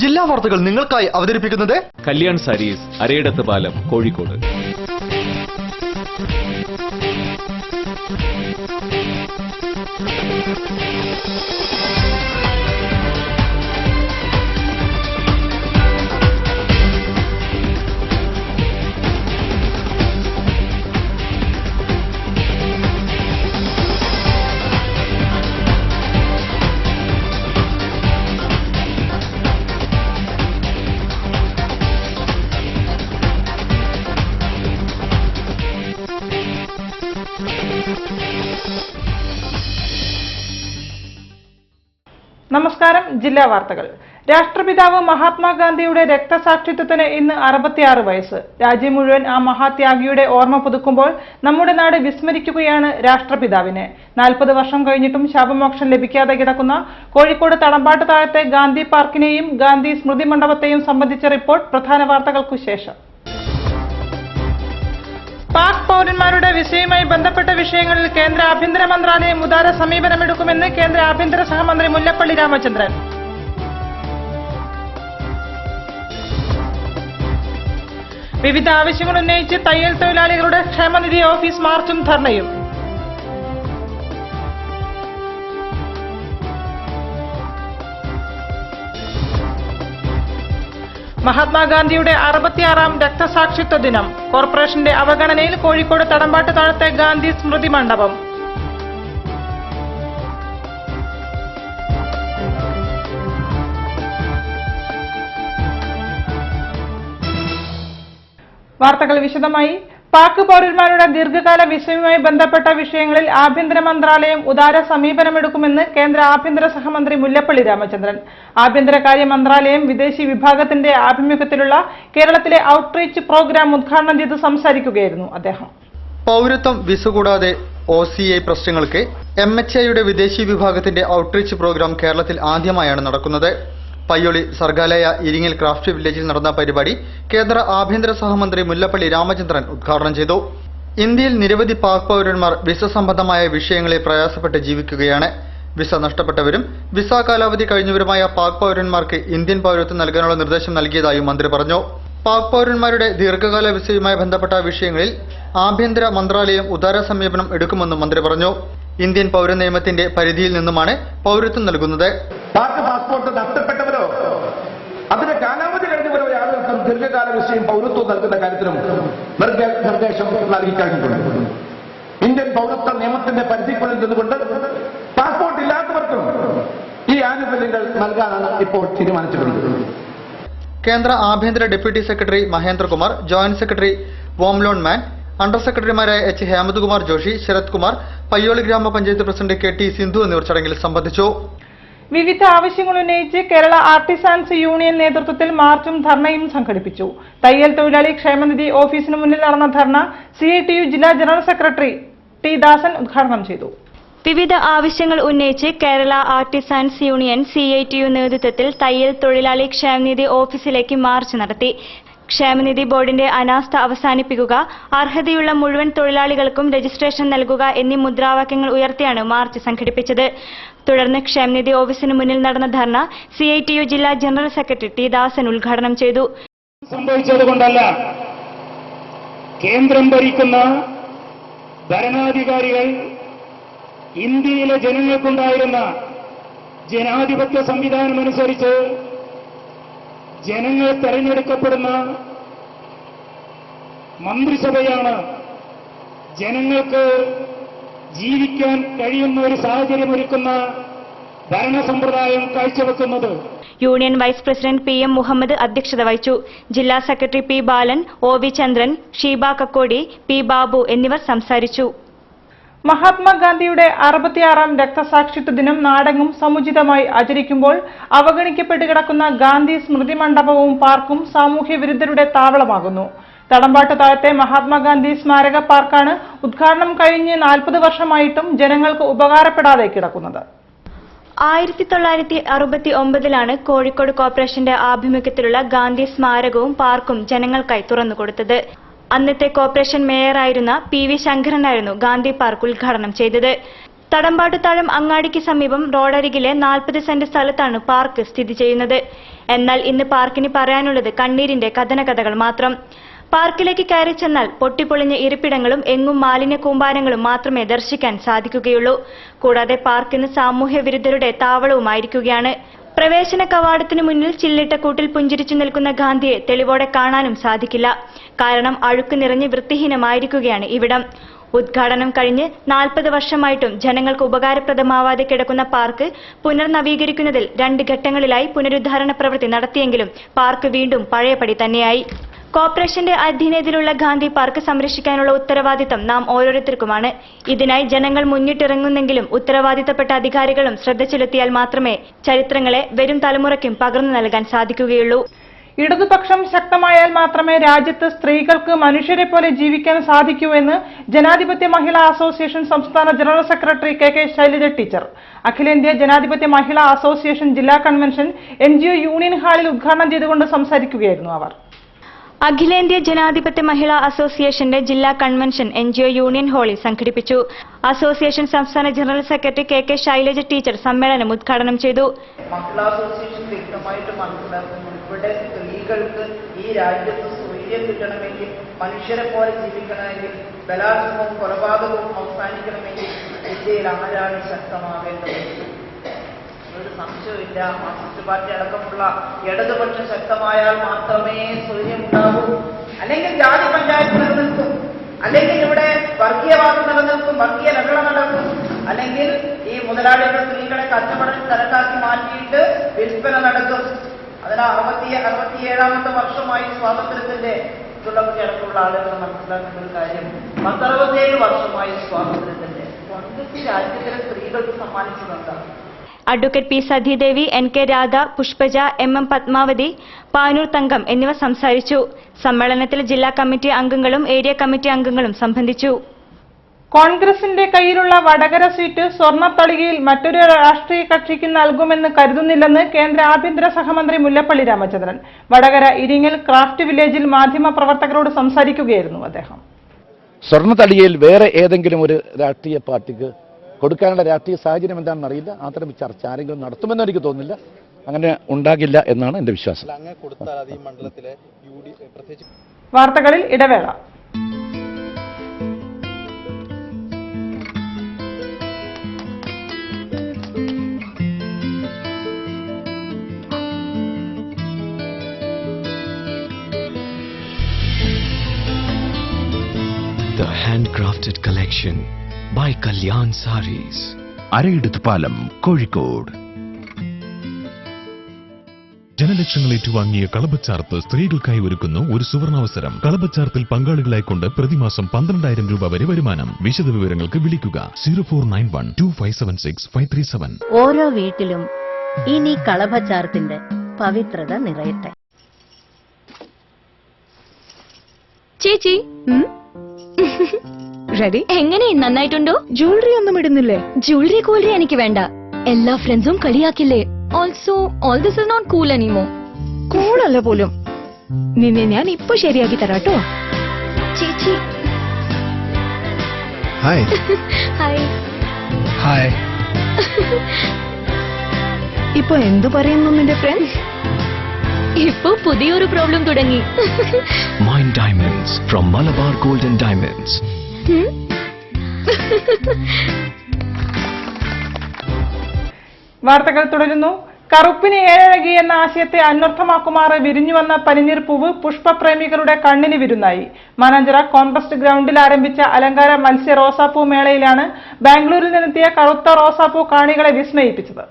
ജില്ലാ വാർത്തകൾ നിങ്ങൾക്കായി അവതരിപ്പിക്കുന്നത് കല്യാൺ സാരീസ്, അരയിടത്ത് പാലം, കോഴിക്കോട്. നമസ്കാരം. ജില്ലാ വാർത്തകൾ. രാഷ്ട്രപിതാവ് മഹാത്മാഗാന്ധിയുടെ രക്തസാക്ഷിത്വത്തിന് ഇന്ന് 66 വയസ്സ്. രാജ്യം മുഴുവൻ ആ മഹാത്യാഗിയുടെ ഓർമ്മ പുതുക്കുമ്പോൾ നമ്മുടെ നാട് വിസ്മരിക്കുകയാണ് രാഷ്ട്രപിതാവിനെ. 40 വർഷം കഴിഞ്ഞിട്ടും ശാപമോക്ഷം ലഭിക്കാതെ കിടക്കുന്ന കോഴിക്കോട് തടമ്പാട്ട് താഴത്തെ ഗാന്ധി പാർക്കിനെയും ഗാന്ധി സ്മൃതി മണ്ഡപത്തെയും സംബന്ധിച്ച റിപ്പോർട്ട് പ്രധാന വാർത്തകൾക്കു ശേഷം. പാക് പൌരന്മാരുടെ വിസയുമായി ബന്ധപ്പെട്ട വിഷയങ്ങളിൽ കേന്ദ്ര ആഭ്യന്തര മന്ത്രാലയം ഉദാര സമീപനമെടുക്കുമെന്ന് കേന്ദ്ര ആഭ്യന്തര സഹമന്ത്രി മുല്ലപ്പള്ളി രാമചന്ദ്രൻ. വിവിധ ആവശ്യങ്ങൾ ഉന്നയിച്ച് തയ്യൽ തൊഴിലാളികളുടെ ക്ഷേമനിധി ഓഫീസ് മാർച്ചും ധർണയും. മഹാത്മാഗാന്ധിയുടെ 66ാം രക്തസാക്ഷിത്വ ദിനം. കോർപ്പറേഷന്റെ അവഗണനയിൽ കോഴിക്കോട് തടമ്പാട്ട് താഴത്തെ ഗാന്ധി സ്മൃതി മണ്ഡപം. വാർത്തകൾ വിശദമായി. പാക് പൌരന്മാരുടെ ദീർഘകാല വിസയുമായി ബന്ധപ്പെട്ട വിഷയങ്ങളിൽ ആഭ്യന്തര മന്ത്രാലയം ഉദാര സമീപനമെടുക്കുമെന്ന് കേന്ദ്ര ആഭ്യന്തര സഹമന്ത്രി മുല്ലപ്പള്ളി രാമചന്ദ്രൻ. ആഭ്യന്തരകാര്യ മന്ത്രാലയം വിദേശി വിഭാഗത്തിന്റെ ആഭിമുഖ്യത്തിലുള്ള കേരളത്തിലെ ഔട്ട്റീച്ച് പ്രോഗ്രാം ഉദ്ഘാടനം ചെയ്ത് സംസാരിക്കുകയായിരുന്നു അദ്ദേഹം. പൌരത്വം, വിസ കൂടാതെ OCI പ്രശ്നങ്ങൾക്ക് MHAയുടെ വിദേശി വിഭാഗത്തിന്റെ ഔട്ട്റീച്ച് പ്രോഗ്രാം കേരളത്തിൽ ആദ്യമായാണ് നടക്കുന്നത്. പയ്യോളി സർഗാലയ ഇരിങ്ങൽ ക്രാഫ്റ്റ് വില്ലേജിൽ നടന്ന പരിപാടി കേന്ദ്ര ആഭ്യന്തര സഹമന്ത്രി മുല്ലപ്പള്ളി രാമചന്ദ്രൻ ഉദ്ഘാടനം ചെയ്തു. ഇന്ത്യയിൽ നിരവധി പാക് പൌരന്മാർ വിസ സംബന്ധമായ വിഷയങ്ങളെ പ്രയാസപ്പെട്ട് ജീവിക്കുകയാണ്. വിസ നഷ്ടപ്പെട്ടവരും വിസ കാലാവധി കഴിഞ്ഞവരുമായ പാക് പൌരന്മാർക്ക് ഇന്ത്യൻ പൌരത്വം നൽകാനുള്ള നിർദ്ദേശം നൽകിയതായും മന്ത്രി പറഞ്ഞു. പാക് പൌരന്മാരുടെ ദീർഘകാല വിസയുമായി ബന്ധപ്പെട്ട വിഷയങ്ങളിൽ ആഭ്യന്തര മന്ത്രാലയം ഉദാര സമീപനം എടുക്കുമെന്നും മന്ത്രി പറഞ്ഞു. ഇന്ത്യൻ പൌര നിയമത്തിന്റെ പരിധിയിൽ നിന്നുമാണ് പൌരത്വം നൽകുന്നത്. പാക് പാസ്പോർട്ട് നഷ്ടപ്പെട്ടവരോ അതിന്റെ കാലാവധി കഴിഞ്ഞവരോ ആളുകൾക്കും ദീർഘകാല വിസയും പൗരത്വം നൽകുന്ന കാര്യത്തിലും നിർദ്ദേശം നൽകിക്കഴിഞ്ഞിട്ടുണ്ട്. ഇന്ത്യൻ പൗരത്വ നിയമത്തിന്റെ പരിധിക്കുള്ളിൽ നിന്നുകൊണ്ട് പാസ്പോർട്ട് ഇല്ലാത്തവർക്കും ഈ ആനുകൂല്യങ്ങൾ നൽകാനാണ് ഇപ്പോൾ തീരുമാനിച്ചിട്ടുള്ളത്. കേന്ദ്ര ആഭ്യന്തര deputy secretary Mahendrakumar, joint secretary Vumlunmang, under സെക്രട്ടറിമാരായ H. ഹേമന്ത്കുമാർ ജോഷി, ശരത് കുമാർ, പയ്യോളി ഗ്രാമപഞ്ചായത്ത് പ്രസിഡന്റ് KT സിന്ധു എന്നിവർ ചടങ്ങിൽ സംബന്ധിച്ചു. വിവിധ ആവശ്യങ്ങൾ ഉന്നയിച്ച് കേരള ആർട്ടിസാൻസ് യൂണിയൻ നേതൃത്വത്തിൽ മാർച്ചും ധർണയും സംഘടിപ്പിച്ചു. തയ്യൽ തൊഴിലാളി ക്ഷേമനിധി ഓഫീസിന് മുന്നിൽ നടന്ന ധർണ CITU ജില്ലാ ജനറൽ സെക്രട്ടറി T. ദാസൻ ഉദ്ഘാടനം ചെയ്തു. വിവിധ ആവശ്യങ്ങൾ ഉന്നയിച്ച് കേരള ആർട്ടിസാൻസ് യൂണിയൻ CITU നേതൃത്വത്തിൽ തയ്യൽ തൊഴിലാളി ക്ഷേമനിധി ഓഫീസിലേക്ക് മാർച്ച് നടത്തി. ക്ഷേമനിധി ബോർഡിന്റെ അനാസ്ഥ അവസാനിപ്പിക്കുക, അർഹതയുള്ള മുഴുവൻ തൊഴിലാളികൾക്കും രജിസ്ട്രേഷൻ നൽകുക എന്നീ മുദ്രാവാക്യങ്ങൾ ഉയർത്തിയാണ് മാർച്ച് സംഘടിപ്പിച്ചത്. തുടർന്ന് ക്ഷേമനിധി ഓഫീസിന് മുന്നിൽ നടന്ന ധർണ CITU ജില്ലാ ജനറൽ സെക്രട്ടറി T. ദാസൻ ഉദ്ഘാടനം ചെയ്തു. സംഭവിച്ചതുകൊണ്ടല്ല, കേന്ദ്രം ഭരിക്കുന്ന ഭരണാധികാരികൾ ഇന്ത്യയിലെ ജനങ്ങൾക്കുണ്ടായിരുന്ന ജനാധിപത്യ സംവിധാനമനുസരിച്ച് ജനങ്ങൾ തെരഞ്ഞെടുക്കപ്പെടുന്ന മന്ത്രിസഭയാണ് ജനങ്ങൾക്ക് ജീവിക്കാൻ കഴിയുന്ന ഒരു സാഹചര്യം ഒരുക്കുന്ന ഭരണസമ്പ്രദായം കാഴ്ചവെക്കുന്നത്. Union vice president PM Muhammad അധ്യക്ഷത വഹിച്ചു. ജില്ലാ secretary P. Balan, OV Chandran, Sheeba Kakkodi, P. Babu എന്നിവർ സംസാരിച്ചു. മഹാത്മാഗാന്ധിയുടെ 66ാം രക്തസാക്ഷിത്വ ദിനം നാടെങ്ങും സമുചിതമായി ആചരിക്കുമ്പോൾ അവഗണിക്കപ്പെട്ട് കിടക്കുന്ന ഗാന്ധി സ്മൃതി മണ്ഡപവും പാർക്കും സാമൂഹ്യ വിരുദ്ധരുടെ താവളമാകുന്നു. തടമ്പാട്ട് താഴത്തെ മഹാത്മാഗാന്ധി സ്മാരക പാർക്കാണ് ഉദ്ഘാടനം കഴിഞ്ഞ് 40 വർഷമായിട്ടും ജനങ്ങൾക്ക് ഉപകാരപ്പെടാതെ കിടക്കുന്നത്. 1969 കോഴിക്കോട് കോർപ്പറേഷന്റെ ആഭിമുഖ്യത്തിലുള്ള ഗാന്ധി സ്മാരകവും പാർക്കും ജനങ്ങൾക്കായി തുറന്നുകൊടുത്തത്. അന്നത്തെ കോർപ്പറേഷൻ മേയറായിരുന്ന PV ശങ്കരനായിരുന്നു ഗാന്ധി പാർക്ക് ഉദ്ഘാടനം ചെയ്തത്. തടമ്പാട്ടുതാഴം അങ്ങാടിക്ക് സമീപം റോഡരികിലെ 40 സെന്റ് സ്ഥലത്താണ് പാർക്ക് സ്ഥിതി ചെയ്യുന്നത്. എന്നാൽ ഇന്ന് പാർക്കിന് പറയാനുള്ളത് കണ്ണീരിന്റെ കഥനകഥകൾ മാത്രം. പാർക്കിലേക്ക് കയറി ചെന്നാൽ പൊട്ടിപ്പൊളിഞ്ഞ ഇരിപ്പിടങ്ങളും എങ്ങും മാലിന്യ കൂമ്പാരങ്ങളും മാത്രമേ ദർശിക്കാൻ സാധിക്കുകയുള്ളൂ. കൂടാതെ പാർക്കിന് സാമൂഹ്യ വിരുദ്ധരുടെ താവളവുമായിരിക്കുകയാണ്. പ്രവേശന കവാടത്തിനു മുന്നിൽ ചില്ലിട്ട കൂട്ടിൽ പുഞ്ചിരിച്ചു നിൽക്കുന്ന ഗാന്ധിയെ തെളിവോടെ കാണാനും സാധിക്കില്ല. കാരണം അഴുക്ക് നിറഞ്ഞ് വൃത്തിഹീനമായിരിക്കുകയാണ് ഇവിടം. ഉദ്ഘാടനം കഴിഞ്ഞ് 40 വർഷമായിട്ടും ജനങ്ങൾക്ക് ഉപകാരപ്രദമാവാതെ കിടക്കുന്ന പാർക്ക് പുനർനവീകരിക്കുന്നതിൽ 2 ഘട്ടങ്ങളിലായി പുനരുദ്ധാരണ പ്രവൃത്തി നടത്തിയെങ്കിലും പാർക്ക് വീണ്ടും പഴയപടി തന്നെയായി. കോർപ്പറേഷന്റെ അധീനതയിലുള്ള ഗാന്ധി പാർക്ക് സംരക്ഷിക്കാനുള്ള ഉത്തരവാദിത്തം നാം ഓരോരുത്തർക്കുമാണ്. ഇതിനായി ജനങ്ങൾ മുന്നിട്ടിറങ്ങുന്നെങ്കിലും ഉത്തരവാദിത്തപ്പെട്ട അധികാരികളും ശ്രദ്ധ ചെലുത്തിയാൽ മാത്രമേ ചരിത്രങ്ങളെ വരും തലമുറയ്ക്കും പകർന്നു നൽകാൻ സാധിക്കുകയുള്ളൂ. ഇടതുപക്ഷം ശക്തമായാൽ മാത്രമേ രാജ്യത്ത് സ്ത്രീകൾക്ക് മനുഷ്യരെ പോലെ ജീവിക്കാൻ സാധിക്കൂ എന്ന് ജനാധിപത്യ മഹിളാ അസോസിയേഷൻ സംസ്ഥാന general secretary K Shailaja teacher അഖിലേന്ത്യാ ജനാധിപത്യ മഹിളാ അസോസിയേഷൻ ജില്ലാ കൺവെൻഷൻ NGO യൂണിയൻ ഹാളിൽ ഉദ്ഘാടനം ചെയ്തുകൊണ്ട് സംസാരിക്കുകയായിരുന്നു അവർ. അഖിലേന്ത്യാ ജനാധിപത്യ മഹിളാ അസോസിയേഷന്റെ ജില്ലാ കൺവെൻഷൻ NGO യൂണിയൻ ഹാളിൽ സംഘടിപ്പിച്ചു. അസോസിയേഷൻ സംസ്ഥാന general secretary K Shailaja teacher സമ്മേളനം ഉദ്ഘാടനം ചെയ്തു. മഹിളാ അസോസിയേഷൻ വ്യക്തമായിട്ട് മനസ്സിലാക്കുന്നു, ഇവിടെ സ്ത്രീകൾക്ക് ഈ രാജ്യത്ത് സ്വൈര്യം കിട്ടണമെങ്കിൽ, മനുഷ്യരെ പോലെ ജീവിക്കണമെങ്കിൽ, ബലാത്സംഗവും കൊലപാതകവും അവസാനിക്കണമെങ്കിൽ ഇന്ത്യയിൽ ആരാണ് ശക്തമാവേണ്ടത്? ഒരു സംശയമില്ല. മാർക്സിസ്റ്റ് പാർട്ടി അടക്കമുള്ള ഇടതുപക്ഷം ശക്തമായാൽ മാത്രമേ സ്വൈര്യം ഉണ്ടാവൂ. അല്ലെങ്കിൽ ജാതി പഞ്ചായത്ത് നിലനിൽക്കും, അല്ലെങ്കിൽ ഇവിടെ വർഗീയവാദം നിലനിൽക്കും, വർഗീയ ലഹള നടക്കും, അല്ലെങ്കിൽ ഈ മുതലാളികൾ സ്ത്രീകളെ കച്ചവടത്തിൽ തരക്കാക്കി മാറ്റിയിട്ട് വിൽപ്പന നടക്കും. അതിന് 67ാമത്തെ വർഷമായി സ്വാതന്ത്ര്യത്തിന്റെ തുടർച്ചയടക്കമുള്ള ആളുകൾ മനസ്സിലാക്കുന്ന ഒരു കാര്യം, 67 വർഷമായി സ്വാതന്ത്ര്യത്തിന്റെ കോൺഗ്രസ് രാജ്യത്തിലെ സ്ത്രീകൾക്ക് സമ്മാനിച്ചതെന്താണ്? Advocate P Sathidevi, NK Radha, Pushpaja, MM Padmavathi, Panoor Thankam എന്നിവ സംസാരിച്ചു. സമ്മേളനത്തിൽ ജില്ലാ കമ്മിറ്റി അംഗങ്ങളും ഏരിയ കമ്മിറ്റി അംഗങ്ങളും സംബന്ധിച്ചു. കോൺഗ്രസിന്റെ കയ്യിലുള്ള വടകര സീറ്റ് സ്വർണ്ണത്തളികയിൽ മറ്റൊരു രാഷ്ട്രീയ കക്ഷിക്ക് നൽകുമെന്ന് കരുതുന്നില്ലെന്ന് കേന്ദ്ര ആഭ്യന്തര സഹമന്ത്രി മുല്ലപ്പള്ളി രാമചന്ദ്രൻ വടകര ഇരിങ്ങൽ ക്രാഫ്റ്റ് വില്ലേജിൽ മാധ്യമപ്രവർത്തകരോട് സംസാരിക്കുകയായിരുന്നു അദ്ദേഹം. സ്വർണ്ണത്തളികയിൽ വേറെ ഏതെങ്കിലും ഒരു രാഷ്ട്രീയ പാർട്ടിക്ക് കൊടുക്കാനുള്ള രാഷ്ട്രീയ സാഹചര്യം എന്താണെന്ന് അറിയില്ല. അത്തരം ചർച്ച ആരെങ്കിലും നടത്തുമെന്ന് എനിക്ക് തോന്നുന്നില്ല. അങ്ങനെ ഉണ്ടാകില്ല എന്നാണ് എന്റെ വിശ്വാസം. വാർത്തകളിൽ ഇടവേള. The handcrafted collection by Kalyan Sarees. അരയിടത്ത് പാലം, കോഴിക്കോട്. ജനലക്ഷങ്ങൾ ഏറ്റുവാങ്ങിയ കളഭച്ചാർത്ത് സ്ത്രീകൾക്കായി ഒരുക്കുന്നു ഒരു സുവർണാവസരം. കളഭച്ചാർത്തിൽ പങ്കാളികളായിക്കൊണ്ട് പ്രതിമാസം 12,000 രൂപ വരെ വരുമാനം. വിശദ വിവരങ്ങൾക്ക് വിളിക്കുക 04912576 ഓരോ വീട്ടിലും ഇനി കളഭച്ചാർത്തിന്റെ പവിത്രത നിറയട്ടെ. ചേച്ചി റെഡി? എങ്ങനെ, നന്നായിട്ടുണ്ടോ? ജ്വല്ലറി ഒന്നും ഇടുന്നില്ലേ? ജ്വല്ലറി കൂലറി എനിക്ക് വേണ്ട. എല്ലാ ഫ്രണ്ട്സും കളിയാക്കില്ലേ? Also all this is not cool anymore. കൂളല്ല പോലും. നിന്നെ ഞാൻ ഇപ്പൊ ശരിയാക്കി തരാട്ടോ. ചേച്ചി ഹായ്. ഹായ്. ഹായ്. ഇപ്പൊ എന്തു പറയുന്നു നിന്റെ ഫ്രണ്ട്സ്? ഇപ്പൊ പുതിയൊരു പ്രോബ്ലം തുടങ്ങി. Mine Diamonds from Malabar Gold and Diamonds. വാർത്തകൾ തുടരുന്നു. കറുപ്പിന് ഏഴഴകി എന്ന ആശയത്തെ അന്വർത്ഥമാക്കുമാറ് വിരിഞ്ഞുവന്ന പനിനീർ പൂവ് പുഷ്പപ്രേമികളുടെ കണ്ണിന് വിരുന്നായി. മാനാഞ്ചിറ കോൺട്രസ്റ്റ് ഗ്രൗണ്ടിൽ ആരംഭിച്ച അലങ്കാര മത്സ്യ റോസാപ്പൂ മേളയിലാണ് ബാംഗ്ലൂരിൽ നിന്നെത്തിയ കറുത്ത റോസാപ്പൂ കാണികളെ വിസ്മയിപ്പിച്ചത്.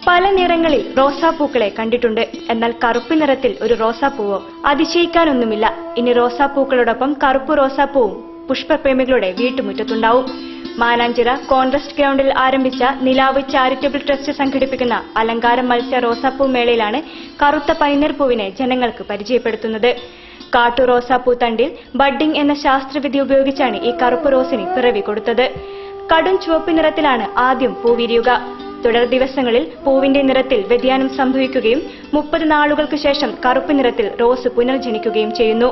പല നിറങ്ങളിൽ റോസാപ്പൂക്കളെ കണ്ടിട്ടുണ്ട്. എന്നാൽ കറുപ്പ് നിറത്തിൽ ഒരു റോസാപ്പൂവോ? അതിശയിക്കാനൊന്നുമില്ല. ഇനി റോസാപ്പൂക്കളോടൊപ്പം കറുപ്പ് റോസാപ്പൂവും പുഷ്പപ്രേമികളുടെ വീട്ടുമുറ്റത്തുണ്ടാവും. മാനാഞ്ചിറ കോൺട്രസ്റ്റ് ഗ്രൗണ്ടിൽ ആരംഭിച്ച നിലാവ് ചാരിറ്റബിൾ ട്രസ്റ്റ് സംഘടിപ്പിക്കുന്ന അലങ്കാര മത്സ്യ റോസാപ്പൂ മേളയിലാണ് കറുത്ത പനിനീർ പൂവിനെ ജനങ്ങൾക്ക് പരിചയപ്പെടുത്തുന്നത്. കാട്ടു റോസാപ്പൂ തണ്ടിൽ ബഡ്ഡിംഗ് എന്ന ശാസ്ത്രവിധി ഉപയോഗിച്ചാണ് ഈ കറുപ്പ് റോസിന് പിറവി കൊടുത്തത്. കടും ചുവപ്പ് നിറത്തിലാണ് ആദ്യം പൂ വിരിയുക. തുടർ ദിവസങ്ങളിൽ പൂവിന്റെ നിറത്തിൽ വ്യതിയാനം സംഭവിക്കുകയും 30 നാളുകൾക്ക് ശേഷം കറുപ്പ് നിറത്തിൽ റോസ് പുനർജനിക്കുകയും ചെയ്യുന്നു.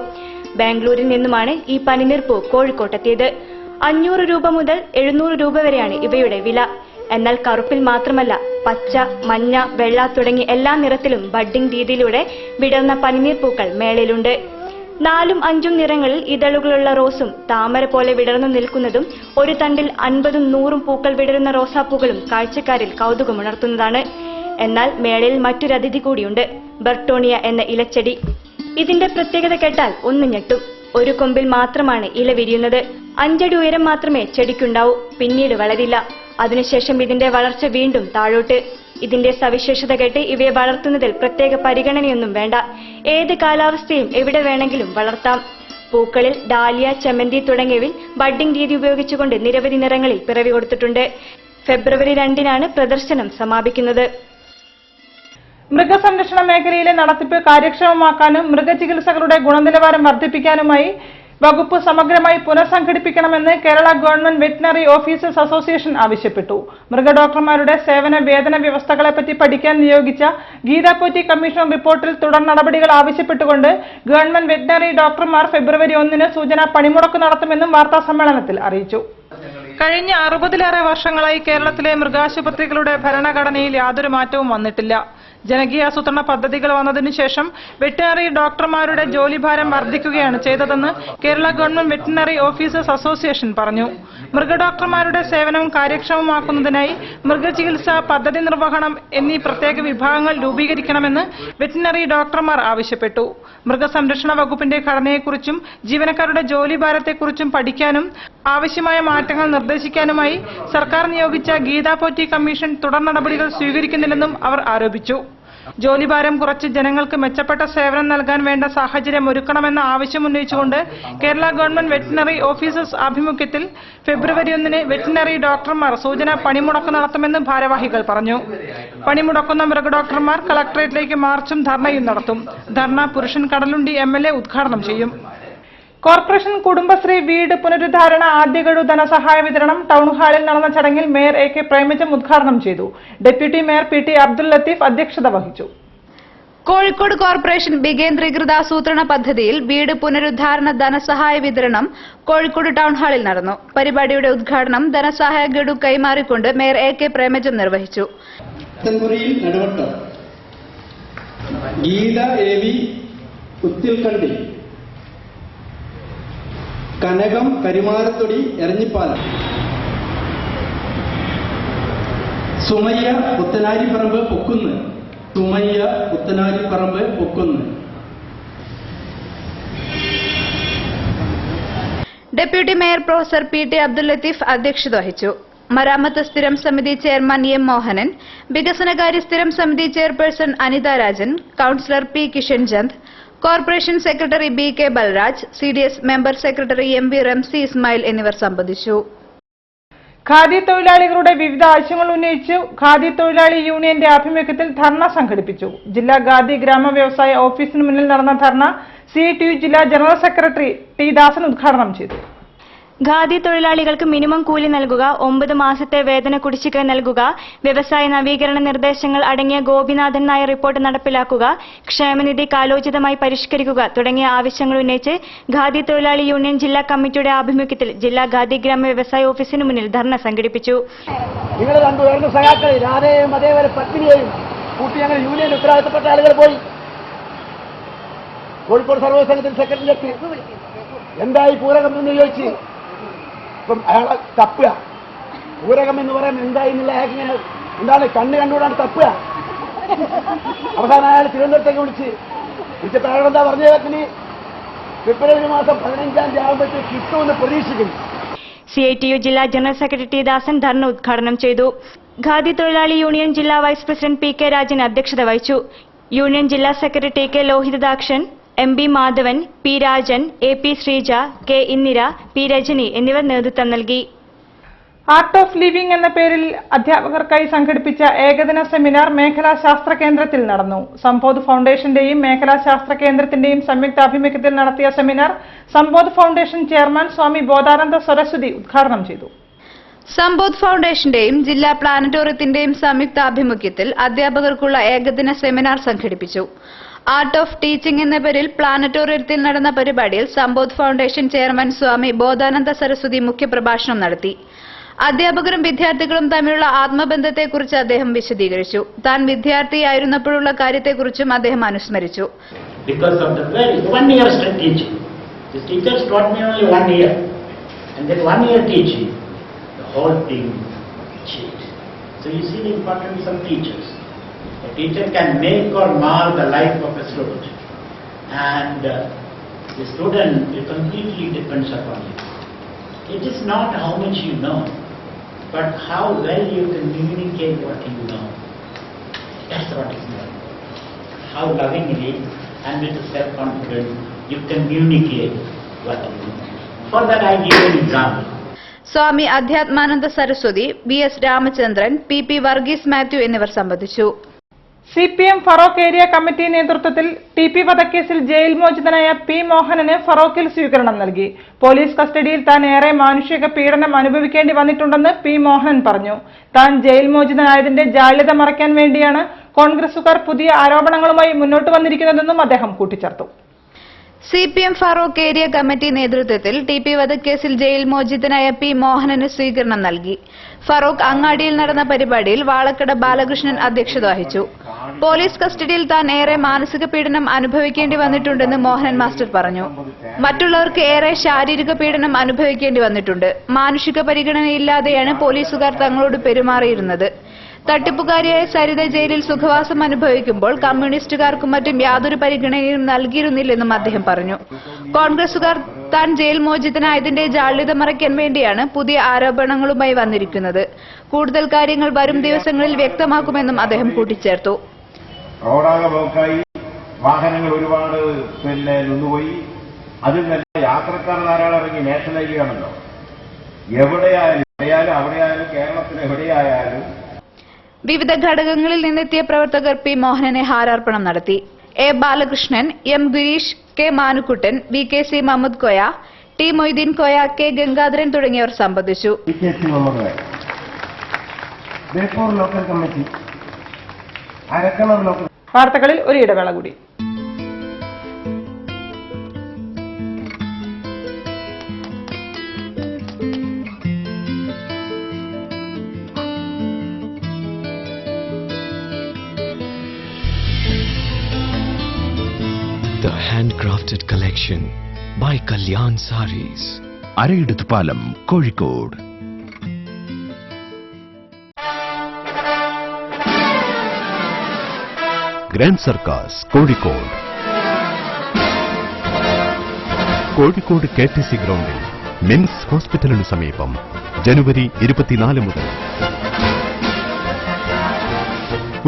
ബാംഗ്ലൂരിൽ നിന്നുമാണ് ഈ പനിനീർപ്പൂ കോഴിക്കോട്ടെത്തിയത്. 500 രൂപ മുതൽ 700 രൂപ വരെയാണ് ഇവയുടെ വില. എന്നാൽ കറുപ്പിൽ മാത്രമല്ല, പച്ച, മഞ്ഞ, വെള്ള തുടങ്ങി എല്ലാ നിറത്തിലും ബഡ്ഡിംഗ് രീതിയിലൂടെ വിടർന്ന പനിനീർപ്പൂക്കൾ മേളയിലുണ്ട്. 4ഉം 5ഉം നിറങ്ങളിൽ ഇതളുകളുള്ള റോസും താമര പോലെ വിടർന്നു നിൽക്കുന്നതും ഒരു തണ്ടിൽ 50ഉം 100ഉം പൂക്കൾ വിടരുന്ന റോസാപ്പൂക്കളും കാഴ്ചക്കാരിൽ കൗതുകമുണർത്തുന്നതാണ്. എന്നാൽ മേളയിൽ മറ്റൊരു അതിഥി കൂടിയുണ്ട്, ബർട്ടോണിയ എന്ന ഇലച്ചെടി. ഇതിന്റെ പ്രത്യേകത കേട്ടാൽ ഒന്ന് ഞെട്ടും. ഒരു കൊമ്പിൽ മാത്രമാണ് ഇല വിരിയുന്നത്. 5 അടി ഉയരം മാത്രമേ ചെടിക്കുണ്ടാവൂ. പിന്നീട് വളരില്ല. അതിനുശേഷം ഇതിന്റെ വളർച്ച വീണ്ടും താഴോട്ട്. ഇതിന്റെ സവിശേഷത കേട്ട് ഇവയെ വളർത്തുന്നതിൽ പ്രത്യേക പരിഗണനയൊന്നും വേണ്ട. ഏത് കാലാവസ്ഥയും എവിടെ വേണമെങ്കിലും വളർത്താം. പൂക്കളിൽ ഡാലിയ, ചെമന്തി തുടങ്ങിയവയിൽ ബഡ്ഡിംഗ് രീതി ഉപയോഗിച്ചുകൊണ്ട് നിരവധി നിറങ്ങളിൽ പിറവി കൊടുത്തിട്ടുണ്ട്. ഫെബ്രുവരി 2-നാണ് പ്രദർശനം സമാപിക്കുന്നത്. മൃഗസംരക്ഷണ മേഖലയിലെ നടത്തിപ്പ് കാര്യക്ഷമമാക്കാനും മൃഗചികിത്സകളുടെ ഗുണനിലവാരം വർദ്ധിപ്പിക്കാനുമായി വകുപ്പ് സമഗ്രമായി പുനഃസംഘടിപ്പിക്കണമെന്ന് Kerala government veterinary officers association ആവശ്യപ്പെട്ടു. മൃഗഡോക്ടർമാരുടെ സേവന വേതന വ്യവസ്ഥകളെപ്പറ്റി പഠിക്കാൻ നിയോഗിച്ച ഗീതാപോറ്റി കമ്മീഷൻ റിപ്പോർട്ടിൽ തുടർ നടപടികൾ ആവശ്യപ്പെട്ടുകൊണ്ട് ഗവൺമെന്റ് വെറ്റിനറി ഡോക്ടർമാർ ഫെബ്രുവരി 1-ന് സൂചനാ പണിമുടക്ക് നടത്തുമെന്നും വാർത്താസമ്മേളനത്തിൽ അറിയിച്ചു. കഴിഞ്ഞ 60-ലേറെ വർഷങ്ങളായി കേരളത്തിലെ മൃഗാശുപത്രികളുടെ ഭരണഘടനയിൽ യാതൊരു മാറ്റവും വന്നിട്ടില്ല. ജനകീയാസൂത്രണ പദ്ധതികൾ വന്നതിനു ശേഷം വെറ്റിനറി ഡോക്ടർമാരുടെ ജോലിഭാരം വർദ്ധിക്കുകയാണ് ചെയ്തതെന്ന് Kerala government veterinary officers association പറഞ്ഞു. മൃഗഡോക്ടർമാരുടെ സേവനം കാര്യക്ഷമമാക്കുന്നതിനായി മൃഗചികിത്സ, പദ്ധതി നിർവഹണം എന്നീ പ്രത്യേക വിഭാഗങ്ങൾ രൂപീകരിക്കണമെന്ന് വെറ്റിനറി ഡോക്ടർമാർ ആവശ്യപ്പെട്ടു. മൃഗസംരക്ഷണ വകുപ്പിന്റെ ഘടനയെക്കുറിച്ചും ജീവനക്കാരുടെ ജോലിഭാരത്തെക്കുറിച്ചും പഠിക്കാനും ആവശ്യമായ മാറ്റങ്ങൾ നിർദ്ദേശിക്കാനുമായി സർക്കാർ നിയോഗിച്ച ഗീതാപോറ്റി കമ്മീഷൻ തുടർ നടപടികൾ സ്വീകരിക്കുന്നില്ലെന്നും അവർ ആരോപിച്ചു. ജോലിഭാരം കുറച്ച് ജനങ്ങൾക്ക് മെച്ചപ്പെട്ട സേവനം നൽകാൻ വേണ്ട സാഹചര്യം ഒരുക്കണമെന്ന ആവശ്യമുന്നയിച്ചുകൊണ്ട് കേരള ഗവൺമെന്റ് വെറ്റിനറി ഓഫീസേഴ്സ് ആഭിമുഖ്യത്തിൽ ഫെബ്രുവരി 1-ന് വെറ്റിനറി ഡോക്ടർമാർ സൂചനാ പണിമുടക്ക് നടത്തുമെന്ന് ഭാരവാഹികൾ പറഞ്ഞു. പണിമുടക്കുന്ന മൃഗഡോക്ടർമാർ കളക്ടറേറ്റിലേക്ക് മാർച്ചും ധർണയും നടത്തും. ധർണ പുരുഷൻ കടലുണ്ടി MLA ഉദ്ഘാടനം ചെയ്യും. കോർപ്പറേഷൻ കുടുംബശ്രീ വീട് പുനരുദ്ധാരണ ആദ്യഗഡു ധനസഹായ വിതരണം ടൗൺ ഹാളിൽ നടന്ന ചടങ്ങിൽ മേയർ AK പ്രേമജം ഉദ്ഘാടനം ചെയ്തു. Deputy mayor PT Abdul Latheef അധ്യക്ഷത വഹിച്ചു. കോഴിക്കോട് കോർപ്പറേഷൻ വികേന്ദ്രീകൃത ആസൂത്രണ പദ്ധതിയിൽ വീട് പുനരുദ്ധാരണ ധനസഹായ വിതരണം കോഴിക്കോട് ടൗൺ ഹാളിൽ നടന്നു. പരിപാടിയുടെ ഉദ്ഘാടനം ധനസഹായ ഗഡു കൈമാറിക്കൊണ്ട് മേയർ AK പ്രേമജം നിർവഹിച്ചു. Kanakam Karimarathodi Eranhipalam, Sumayya Puthanariparamba Pokkunnu, Sumayya Puthanariparamba Pokkunnu. Deputy mayor professor PT Abdul Latheef അധ്യക്ഷത വഹിച്ചു. മരാമത്ത് സ്ഥിരം സമിതി ചെയർമാൻ M മോഹനൻ, വികസനകാര്യ സ്ഥിരം സമിതി chairperson Anitha Rajan, councillor P Kishan Chand, corporation secretary BK Balraj, CDS member secretary MV Ramsi Ismail എന്നിവർ സംബന്ധിച്ചു. ഖാദി തൊഴിലാളികളുടെ വിവിധ ആവശ്യങ്ങൾ ഉന്നയിച്ചു ഖാദി തൊഴിലാളി യൂണിയന്റെ ആഭിമുഖ്യത്തിൽ ധർണ സംഘടിപ്പിച്ചു. ജില്ലാ ഖാദി ഗ്രാമ വ്യവസായ ഓഫീസിന് മുന്നിൽ നടന്ന ധർണ CITU ജില്ലാ ജനറൽ സെക്രട്ടറി T ദാസൻ ഉദ്ഘാടനം ചെയ്തു. ഖാദി തൊഴിലാളികൾക്ക് മിനിമം കൂലി നൽകുക, 9 മാസത്തെ വേതന കുടിശ്ശിക നൽകുക, വ്യവസായ നവീകരണ നിർദ്ദേശങ്ങൾ അടങ്ങിയ ഗോപിനാഥൻ നായർ റിപ്പോർട്ട് നടപ്പിലാക്കുക, ക്ഷേമനിധി കാലോചിതമായി പരിഷ്കരിക്കുക തുടങ്ങിയ ആവശ്യങ്ങൾ ഉന്നയിച്ച് ഖാദി തൊഴിലാളി യൂണിയൻ ജില്ലാ കമ്മിറ്റിയുടെ ആഭിമുഖ്യത്തിൽ ജില്ലാ ഖാദി ഗ്രാമ വ്യവസായ ഓഫീസിന് മുന്നിൽ ധർണ സംഘടിപ്പിച്ചു. നിങ്ങൾ രണ്ടുപേരുടെ സഹാക്കളെ രാധയെയും അതേവരെ പത്നിയെയും കൂട്ടി ഞങ്ങൾ യൂണിയൻ ഉത്തരവാദിത്തപ്പെട്ട ആളുകൾ പോയി കോഴിക്കോട് സർവകലാശാല സെക്രട്ടറിക്ക് എന്തായി പൂരകം എന്ന് ചോദിച്ച് ഇപ്പം അയാളെ തപ്പുക. പൂരകം എന്ന് പറയാൻ എന്തായി എന്നുള്ള അയാൾക്ക് ഇങ്ങനെ എന്താണ് കണ്ടുകൊണ്ടാണ് തപ്പുക. അവസാനം അയാൾ തിരുവനന്തപുരത്തേക്ക് വിളിച്ചപ്പോൾ അയാൾ എന്താ പറഞ്ഞതിന് ഫെബ്രുവരി മാസം 15-ാം തീയതി ആകുമ്പോഴത്തേക്ക് കിട്ടുമെന്ന് പ്രതീക്ഷിക്കുന്നു. CITU ജില്ലാ ജനറൽ സെക്രട്ടറി T ദാസൻ ധർണ ഉദ്ഘാടനം ചെയ്തു. ഖാദി തൊഴിലാളി യൂണിയൻ ജില്ലാ വൈസ് പ്രസിഡന്റ് PK രാജൻ അധ്യക്ഷത വഹിച്ചു. യൂണിയൻ ജില്ലാ secretary TK Lohithadakshan, MB Madhavan, P Rajan, AP Sreeja, K Indira, P Rajani എന്നിവർ നേതൃത്വം നൽകി. ആർട്ട് ഓഫ് ലിവിംഗ് എന്ന പേരിൽ അധ്യാപകർക്കായി സംഘടിപ്പിച്ച ഏകദിന സെമിനാർ മേഖലാ ശാസ്ത്ര കേന്ദ്രത്തിൽ നടന്നു. സമ്പോധ് ഫൗണ്ടേഷന്റെയും മേഖലാ ശാസ്ത്ര കേന്ദ്രത്തിന്റെയും സംയുക്താഭിമുഖ്യത്തിൽ നടത്തിയ സെമിനാർ സമ്പോധ് ഫൗണ്ടേഷൻ ചെയർമാൻ സ്വാമി ബോധാനന്ദ സരസ്വതി ഉദ്ഘാടനം ചെയ്തു. സമ്പോധ് ഫൗണ്ടേഷന്റെയും ജില്ലാ പ്ലാനറ്റോറിയത്തിന്റെയും സംയുക്ത ആഭിമുഖ്യത്തിൽ അധ്യാപകർക്കുള്ള ഏകദിന സെമിനാർ സംഘടിപ്പിച്ചു. ആർട്ട് ഓഫ് ടീച്ചിംഗ് എന്ന പേരിൽ പ്ലാനറ്റോറിയത്തിൽ നടന്ന പരിപാടിയിൽ സമ്പോധ് ഫൗണ്ടേഷൻ ചെയർമാൻ സ്വാമി ബോധാനന്ദ സരസ്വതി മുഖ്യപ്രഭാഷണം നടത്തി. അധ്യാപകരും വിദ്യാർത്ഥികളും തമ്മിലുള്ള ആത്മബന്ധത്തെക്കുറിച്ച് അദ്ദേഹം വിശദീകരിച്ചു. താൻ വിദ്യാർത്ഥിയായിരുന്നപ്പോഴുള്ള കാര്യത്തെക്കുറിച്ചും അദ്ദേഹം അനുസ്മരിച്ചു. Because of the 1 year straight teaching. The teachers taught me only 1 year. And that 1 year teaching, the whole thing changed. So you see the importance of teachers. A teacher can make or mar the life of a student. And the student, it completely depends upon you. It is not how much you know, but how well you can communicate what you know. That's what is important. How lovingly and with self-confidence you communicate what you know. For that I give an example. Swami Adhyatmananda Saraswati, BS Ramachandran, PP Varghese Mathew എന്നിവർ സംബന്ധിച്ചു. CPM Feroke area committee നേതൃത്വത്തിൽ TP വധക്കേസിൽ jail മോചിതനായ P Mohanan ഫറോക്കിൽ സ്വീകരണം നൽകി. Police കസ്റ്റഡിയിൽ താൻ ഏറെ മാനുഷിക പീഡനം അനുഭവിക്കേണ്ടി വന്നിട്ടുണ്ടെന്ന് P മോഹനൻ പറഞ്ഞു. താൻ ജയിൽ മോചിതനായതിന്റെ ജാള്യത മറയ്ക്കാൻ വേണ്ടിയാണ് കോൺഗ്രസുകാർ പുതിയ ആരോപണങ്ങളുമായി മുന്നോട്ട് വന്നിരിക്കുന്നതെന്നും അദ്ദേഹം കൂട്ടിച്ചേർത്തു. CPM ഫറോക്ക് ഏരിയ കമ്മിറ്റി നേതൃത്വത്തിൽ TP വധക്കേസിൽ ജയിൽ മോചിതനായ P മോഹനന് സ്വീകരണം നൽകി. ഫറോക്ക് അങ്ങാടിയിൽ നടന്ന പരിപാടിയിൽ വാളക്കട ബാലകൃഷ്ണൻ അധ്യക്ഷത വഹിച്ചു. പോലീസ് കസ്റ്റഡിയിൽ താൻ ഏറെ മാനസിക പീഡനം അനുഭവിക്കേണ്ടി വന്നിട്ടുണ്ടെന്ന് മോഹനൻ മാസ്റ്റർ പറഞ്ഞു. മറ്റുള്ളവർക്ക് ഏറെ ശാരീരിക പീഡനം അനുഭവിക്കേണ്ടി വന്നിട്ടുണ്ട്. മാനുഷിക പരിഗണനയില്ലാതെയാണ് പോലീസുകാർ തങ്ങളോട് പെരുമാറിയിരുന്നത്. തട്ടിപ്പുകാരിയായ സരിത ജയിലിൽ സുഖവാസം അനുഭവിക്കുമ്പോൾ കമ്മ്യൂണിസ്റ്റുകാർക്കും മറ്റും യാതൊരു പരിഗണനയും നൽകിയിരുന്നില്ലെന്നും അദ്ദേഹം പറഞ്ഞു. കോൺഗ്രസുകാർ താൻ ജയിൽ മോചിതനായതിന്റെ ജാള്യത മറയ്ക്കാൻ വേണ്ടിയാണ് പുതിയ ആരോപണങ്ങളുമായി വന്നിരിക്കുന്നത്. കൂടുതൽ കാര്യങ്ങൾ വരും ദിവസങ്ങളിൽ വ്യക്തമാക്കുമെന്നും അദ്ദേഹം കൂട്ടിച്ചേർത്തു. റോഡാകെ ബ്ലോക്കായി, വാഹനങ്ങൾ ഒരുപാട് നിന്നുപോയി. അതിൽ നല്ല യാത്രക്കാർ ധാരാളം ഇറങ്ങി നേഷണലൈസിയാണല്ലോ. എവിടെയായാലും അവിടെയായാലും കേരളത്തിൽ എവിടെയായാലും വിവിധ ഘടകങ്ങളിൽ നിന്നെത്തിയ പ്രവർത്തകർ P മോഹനനെ ഹാരാർപ്പണം നടത്തി. A Balakrishnan, M Girish, K Manukuttan, VKC Muhammad Koya, T Moideen Koya, K Gangadharan തുടങ്ങിയവർ സംബന്ധിച്ചു. വാർത്തകളിൽ ഒരു ഇടവേള കൂടി. The handcrafted collection by Kalyan Sarees. Arayidathupalam, Kozhikode. Grand circus, Kozhikode. Kozhikode KTC ഗ്രൗണ്ടിൽ മിംസ് ഹോസ്പിറ്റലിനു സമീപം ജനുവരി 24 മുതൽ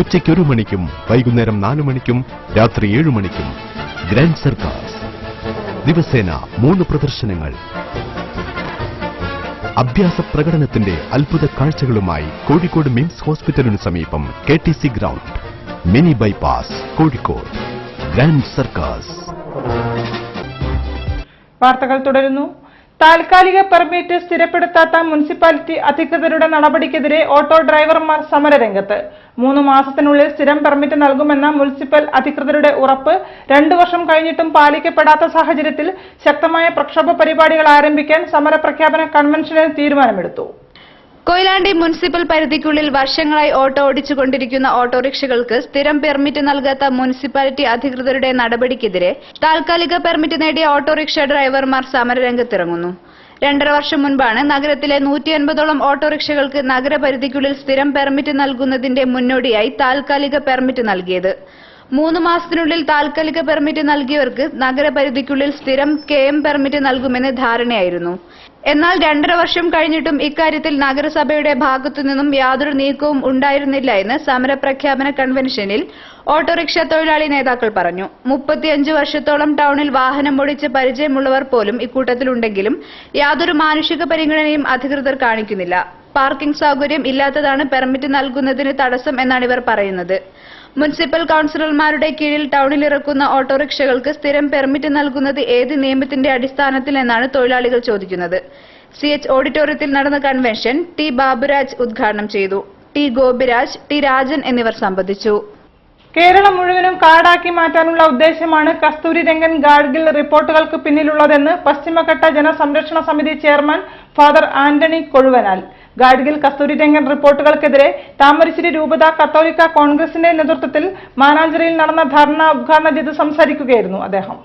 ഉച്ചയ്ക്ക് 1 മണിക്കും വൈകുന്നേരം 4 മണിക്കും രാത്രി 7 മണിക്കും ഗ്രാൻഡ് സർക്കാസ്. ദിവസേന 3 പ്രദർശനങ്ങൾ. അഭ്യാസ പ്രകടനത്തിന്റെ അത്ഭുത കാഴ്ചകളുമായി കോഴിക്കോട് മിംസ് ഹോസ്പിറ്റലിനു സമീപം KTC ground, mini bypass, Kozhikode. Grand circus. വാർത്തകൾ തുടരുന്നു. താൽക്കാലിക പെർമിറ്റ് സ്ഥിരപ്പെടുത്താത്ത മുനിസിപ്പാലിറ്റി അധികൃതരുടെ നടപടിക്കെതിരെ ഓട്ടോ ഡ്രൈവർമാർ സമരരംഗത്ത്. 3 മാസത്തിനുള്ളിൽ സ്ഥിരം പെർമിറ്റ് നൽകുമെന്ന മുനിസിപ്പൽ അധികൃതരുടെ ഉറപ്പ് 2 വർഷം കഴിഞ്ഞിട്ടും പാലിക്കപ്പെടാത്ത സാഹചര്യത്തിൽ ശക്തമായ പ്രക്ഷോഭ പരിപാടികൾ ആരംഭിക്കാൻ സമരപ്രഖ്യാപന കൺവെൻഷനിൽ തീരുമാനമെടുത്തു. കൊയിലാണ്ടി മുനിസിപ്പൽ പരിധിക്കുള്ളിൽ വർഷങ്ങളായി ഓട്ടോ ഓടിച്ചുകൊണ്ടിരിക്കുന്ന ഓട്ടോറിക്ഷകൾക്ക് സ്ഥിരം പെർമിറ്റ് നൽകാത്ത മുനിസിപ്പാലിറ്റി അധികൃതരുടെ നടപടിക്കെതിരെ താൽക്കാലിക പെർമിറ്റ് നേടിയ ഓട്ടോറിക്ഷ ഡ്രൈവർമാർ സമരരംഗത്തിറങ്ങുന്നു. 2.5 വർഷം മുൻപാണ് നഗരത്തിലെ 150ഓളം ഓട്ടോറിക്ഷകൾക്ക് നഗരപരിധിക്കുള്ളിൽ സ്ഥിരം പെർമിറ്റ് നൽകുന്നതിന്റെ മുന്നോടിയായി താൽക്കാലിക പെർമിറ്റ് നൽകിയത്. 3 മാസത്തിനുള്ളിൽ താൽക്കാലിക പെർമിറ്റ് നൽകിയവർക്ക് നഗരപരിധിക്കുള്ളിൽ സ്ഥിരം KM പെർമിറ്റ് നൽകുമെന്ന് ധാരണയായിരുന്നു. എന്നാൽ 2.5 വർഷം കഴിഞ്ഞിട്ടും ഇക്കാര്യത്തിൽ നഗരസഭയുടെ ഭാഗത്തുനിന്നും യാതൊരു നീക്കവും ഉണ്ടായിരുന്നില്ല എന്ന് സമരപ്രഖ്യാപന കൺവെൻഷനിൽ ഓട്ടോറിക്ഷ തൊഴിലാളി നേതാക്കൾ പറഞ്ഞു. 35 വർഷത്തോളം ടൗണിൽ വാഹനം ഓടിച്ച് പരിചയമുള്ളവർ പോലും ഇക്കൂട്ടത്തിലുണ്ടെങ്കിലും യാതൊരു മാനുഷിക പരിഗണനയും അധികൃതർ കാണിക്കുന്നില്ല. പാർക്കിംഗ് സൗകര്യം ഇല്ലാത്തതാണ് പെർമിറ്റ് നൽകുന്നതിന് തടസ്സം എന്നാണ് ഇവർ പറയുന്നത്. മുനിസിപ്പൽ കൌൺസിലർമാരുടെ കീഴിൽ ടൗണിൽ ഇറക്കുന്ന ഓട്ടോറിക്ഷകൾക്ക് സ്ഥിരം പെർമിറ്റ് നൽകുന്നത് ഏത് നിയമത്തിന്റെ അടിസ്ഥാനത്തിൽ എന്നാണ് തൊഴിലാളികൾ ചോദിക്കുന്നത്. CH ഓഡിറ്റോറിയത്തിൽ നടന്ന കൺവെൻഷൻ ടി ബാബുരാജ് ഉദ്ഘാടനം ചെയ്തു. ടി ഗോപിരാജ്, ടി രാജൻ എന്നിവർ സംബന്ധിച്ചു. കേരളം മുഴുവനും കാടാക്കി മാറ്റാനുള്ള ഉദ്ദേശമാണ് കസ്തൂരി രംഗൻ ഗാഡ്ഗിൽ റിപ്പോർട്ടുകൾക്ക് പിന്നിലുള്ളതെന്ന് പശ്ചിമഘട്ട ജനസംരക്ഷണ സമിതി ചെയർമാൻ ഫാദർ ആന്റണി കൊഴുവനാൽ. ഗാഡ്ഗിൽ കസ്തൂരി രംഗൻ റിപ്പോർട്ടുകൾക്കെതിരെ താമരശ്ശേരി രൂപത കത്തോലിക്ക കോൺഗ്രസിന്റെ നേതൃത്വത്തിൽ മാനാഞ്ചിറയിൽ നടന്ന ധർണ ഉദ്ഘാടനം ചെയ്ത് സംസാരിക്കുകയായിരുന്നു അദ്ദേഹം.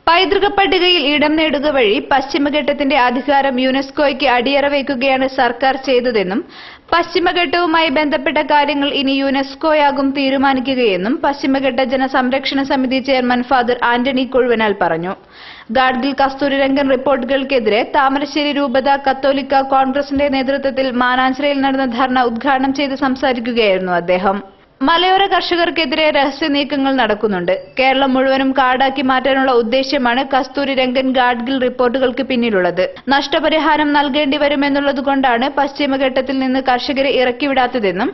പൈതൃക പട്ടികയിൽ ഇടം നേടുക വഴി പശ്ചിമഘട്ടത്തിന്റെ അധികാരം യുനെസ്കോയ്ക്ക് അടിയറ വയ്ക്കുകയാണ് സർക്കാർ ചെയ്തതെന്നും പശ്ചിമഘട്ടവുമായി ബന്ധപ്പെട്ട കാര്യങ്ങൾ ഇനി യുനെസ്കോയാകും തീരുമാനിക്കുകയെന്നും പശ്ചിമഘട്ട ജനസംരക്ഷണ സമിതി ചെയർമാൻ ഫാദർ ആന്റണി കൊഴുവനാൽ പറഞ്ഞു. ഗാഡ്ഗിൽ കസ്തൂരി രംഗൻ റിപ്പോർട്ടുകൾക്കെതിരെ താമരശ്ശേരി രൂപത കത്തോലിക്ക കോൺഗ്രസിന്റെ നേതൃത്വത്തിൽ മാനാഞ്ചിറയിൽ നടന്ന ധർണ ഉദ്ഘാടനം ചെയ്ത് സംസാരിക്കുകയായിരുന്നു അദ്ദേഹം. മലയോര കർഷകർക്കെതിരെ രഹസ്യ നീക്കങ്ങൾ നടക്കുന്നുണ്ട്. കേരളം മുഴുവനും കാടാക്കി മാറ്റാനുള്ള ഉദ്ദേശ്യമാണ് കസ്തൂരി രംഗൻ ഗാഡ്ഗിൽ റിപ്പോർട്ടുകൾക്ക് പിന്നിലുള്ളത്. നഷ്ടപരിഹാരം നൽകേണ്ടി വരുമെന്നുള്ളതുകൊണ്ടാണ് പശ്ചിമഘട്ടത്തിൽ നിന്ന് കർഷകരെ ഇറക്കിവിടാത്തതെന്നും